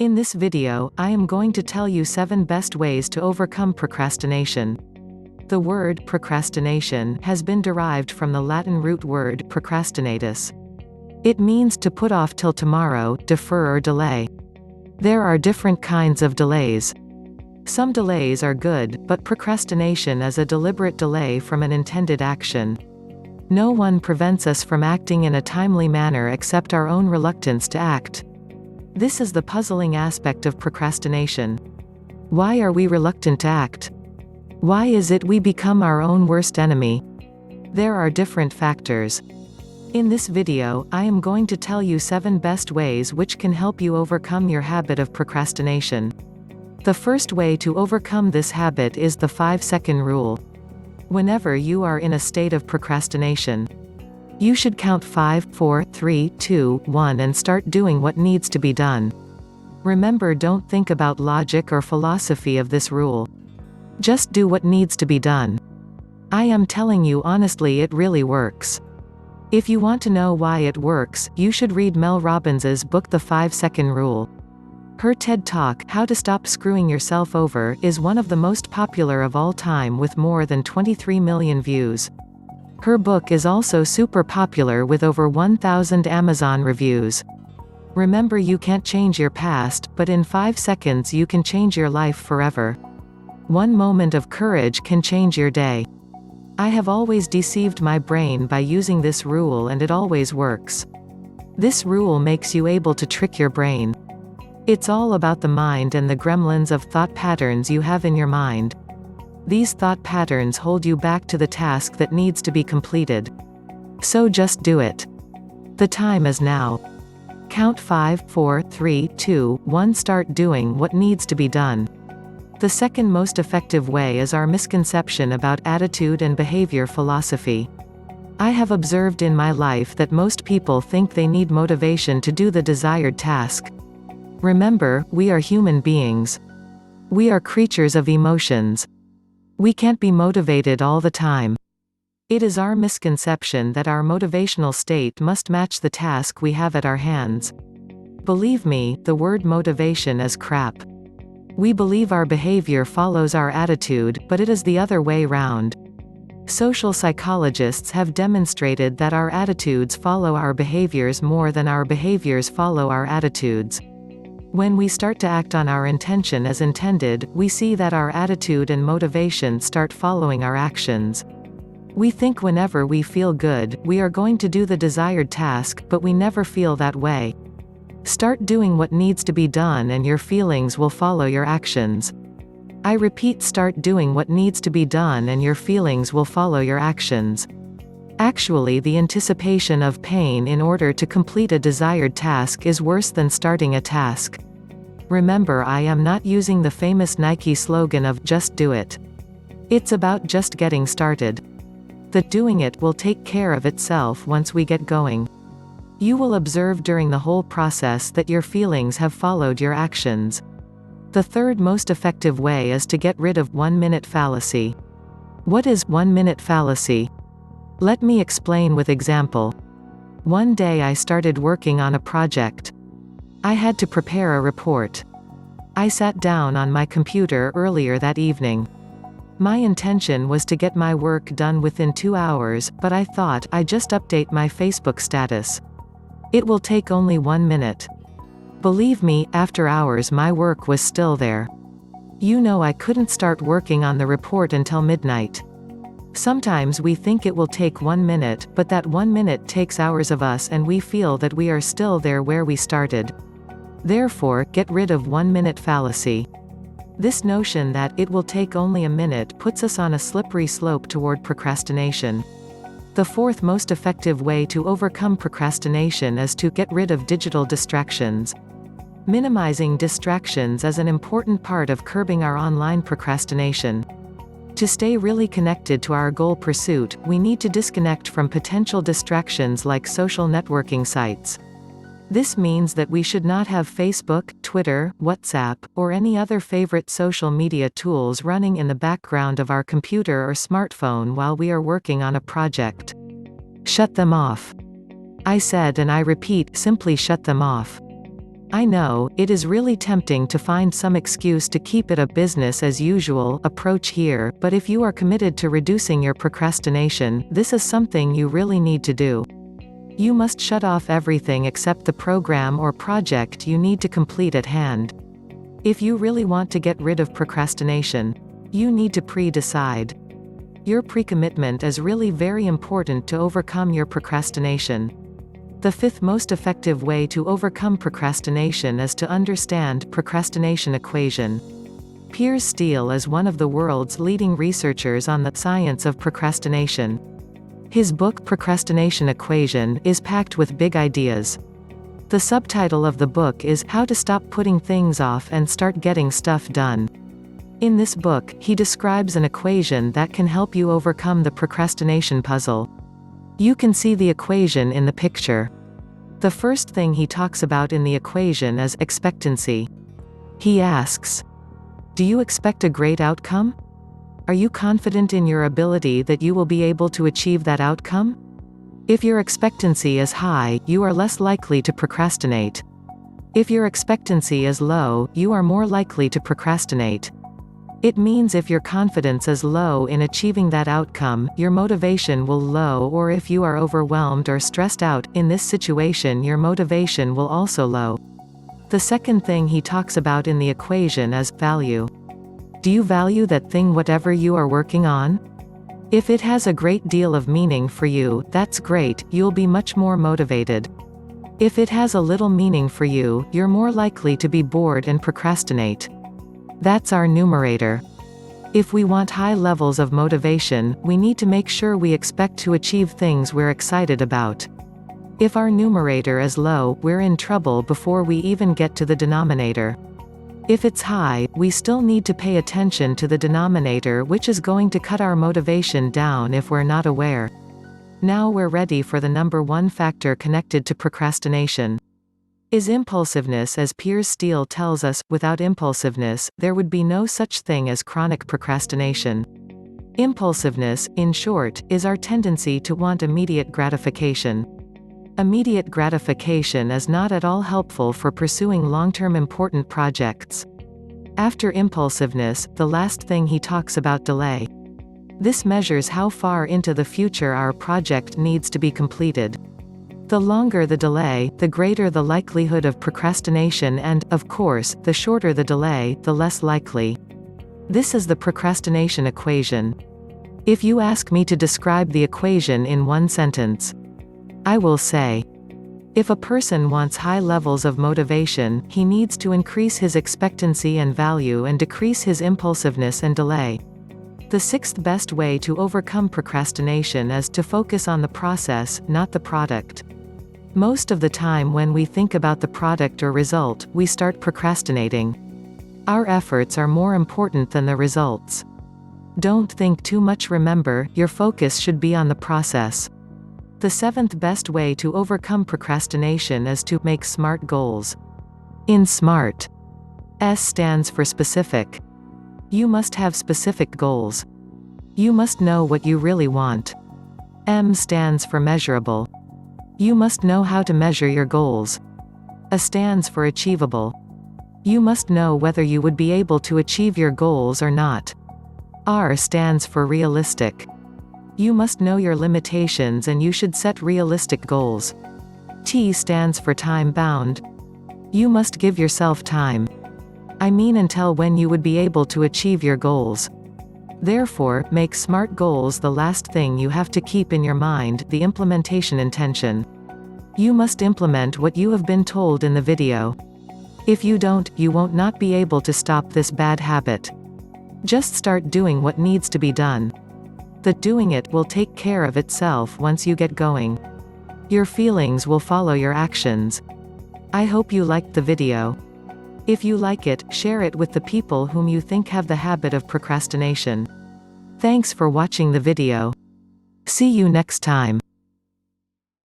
In this video, I am going to tell you 7 best ways to overcome procrastination. The word procrastination has been derived from the Latin root word procrastinatus. It means to put off till tomorrow, defer or delay. There are different kinds of delays. Some delays are good, but procrastination is a deliberate delay from an intended action. No one prevents us from acting in a timely manner except our own reluctance to act. This is the puzzling aspect of procrastination. Why are we reluctant to act? Why is it we become our own worst enemy? There are different factors. In this video, I am going to tell you 7 best ways which can help you overcome your habit of procrastination. The first way to overcome this habit is the 5-second rule. Whenever you are in a state of procrastination, you should count 5, 4, 3, 2, 1 and start doing what needs to be done. Remember, don't think about logic or philosophy of this rule. Just do what needs to be done. I am telling you honestly, it really works. If you want to know why it works, you should read Mel Robbins's book The 5-Second Rule. Her TED Talk, How to Stop Screwing Yourself Over, is one of the most popular of all time with more than 23 million views. Her book is also super popular with over 1,000 Amazon reviews. Remember, you can't change your past, but in 5 seconds you can change your life forever. One moment of courage can change your day. I have always deceived my brain by using this rule, and it always works. This rule makes you able to trick your brain. It's all about the mind and the gremlins of thought patterns you have in your mind. These thought patterns hold you back to the task that needs to be completed. So just do it. The time is now. Count 5, 4, 3, 2, 1. Start doing what needs to be done. The second most effective way is our misconception about attitude and behavior philosophy. I have observed in my life that most people think they need motivation to do the desired task. Remember, we are human beings. We are creatures of emotions. We can't be motivated all the time. It is our misconception that our motivational state must match the task we have at our hands. Believe me, the word motivation is crap. We believe our behavior follows our attitude, but it is the other way round. Social psychologists have demonstrated that our attitudes follow our behaviors more than our behaviors follow our attitudes. When we start to act on our intention as intended, we see that our attitude and motivation start following our actions. We think whenever we feel good, we are going to do the desired task, but we never feel that way. Start doing what needs to be done and your feelings will follow your actions. I repeat, start doing what needs to be done and your feelings will follow your actions. Actually, the anticipation of pain in order to complete a desired task is worse than starting a task. Remember, I am not using the famous Nike slogan of "just do it." It's about just getting started. The doing it will take care of itself once we get going. You will observe during the whole process that your feelings have followed your actions. The third most effective way is to get rid of 1-minute fallacy. What is 1-minute fallacy? Let me explain with example. One day I started working on a project. I had to prepare a report. I sat down on my computer earlier that evening. My intention was to get my work done within 2 hours, but I thought I'd just update my Facebook status. It will take only 1 minute. Believe me, after hours my work was still there. You know, I couldn't start working on the report until midnight. Sometimes we think it will take 1 minute, but that 1 minute takes hours of us and we feel that we are still there where we started. Therefore, get rid of 1-minute fallacy. This notion that it will take only a minute puts us on a slippery slope toward procrastination. The fourth most effective way to overcome procrastination is to get rid of digital distractions. Minimizing distractions is an important part of curbing our online procrastination. To stay really connected to our goal pursuit, we need to disconnect from potential distractions like social networking sites. This means that we should not have Facebook, Twitter, WhatsApp, or any other favorite social media tools running in the background of our computer or smartphone while we are working on a project. Shut them off. I said, and I repeat, simply shut them off. I know, it is really tempting to find some excuse to keep it a business as usual approach here, but if you are committed to reducing your procrastination, this is something you really need to do. You must shut off everything except the program or project you need to complete at hand. If you really want to get rid of procrastination, you need to pre-decide. Your pre-commitment is really very important to overcome your procrastination. The fifth most effective way to overcome procrastination is to understand procrastination equation. Piers Steel is one of the world's leading researchers on the science of procrastination. His book Procrastination Equation is packed with big ideas. The subtitle of the book is How to Stop Putting Things Off and Start Getting Stuff Done. In this book, he describes an equation that can help you overcome the procrastination puzzle. You can see the equation in the picture. The first thing he talks about in the equation is expectancy. He asks, do you expect a great outcome? Are you confident in your ability that you will be able to achieve that outcome? If your expectancy is high, you are less likely to procrastinate. If your expectancy is low, you are more likely to procrastinate. It means if your confidence is low in achieving that outcome, your motivation will low, or if you are overwhelmed or stressed out, in this situation your motivation will also low. The second thing he talks about in the equation is value. Do you value that thing whatever you are working on? If it has a great deal of meaning for you, that's great, you'll be much more motivated. If it has a little meaning for you, you're more likely to be bored and procrastinate. That's our numerator. If we want high levels of motivation, we need to make sure we expect to achieve things we're excited about. If our numerator is low, we're in trouble before we even get to the denominator. If it's high, we still need to pay attention to the denominator, which is going to cut our motivation down if we're not aware. Now we're ready for the number one factor connected to procrastination. Is impulsiveness. As Piers Steel tells us, without impulsiveness, there would be no such thing as chronic procrastination. Impulsiveness, in short, is our tendency to want immediate gratification. Immediate gratification is not at all helpful for pursuing long-term important projects. After impulsiveness, the last thing he talks about delay. This measures how far into the future our project needs to be completed. The longer the delay, the greater the likelihood of procrastination and, of course, the shorter the delay, the less likely. This is the procrastination equation. If you ask me to describe the equation in one sentence, I will say, if a person wants high levels of motivation, he needs to increase his expectancy and value and decrease his impulsiveness and delay. The sixth best way to overcome procrastination is to focus on the process, not the product. Most of the time when we think about the product or result, we start procrastinating. Our efforts are more important than the results. Don't think too much. Remember, your focus should be on the process. The seventh best way to overcome procrastination is to make SMART goals. In SMART, S stands for specific. You must have specific goals. You must know what you really want. M stands for measurable. You must know how to measure your goals. A stands for achievable. You must know whether you would be able to achieve your goals or not. R stands for realistic. You must know your limitations and you should set realistic goals. T stands for time bound. You must give yourself time. I mean until when you would be able to achieve your goals. Therefore, make SMART goals. The last thing you have to keep in your mind, the implementation intention. You must implement what you have been told in the video. If you don't, you won't not be able to stop this bad habit. Just start doing what needs to be done. The doing it will take care of itself once you get going. Your feelings will follow your actions. I hope you liked the video. If you like it, share it with the people whom you think have the habit of procrastination. Thanks for watching the video. See you next time.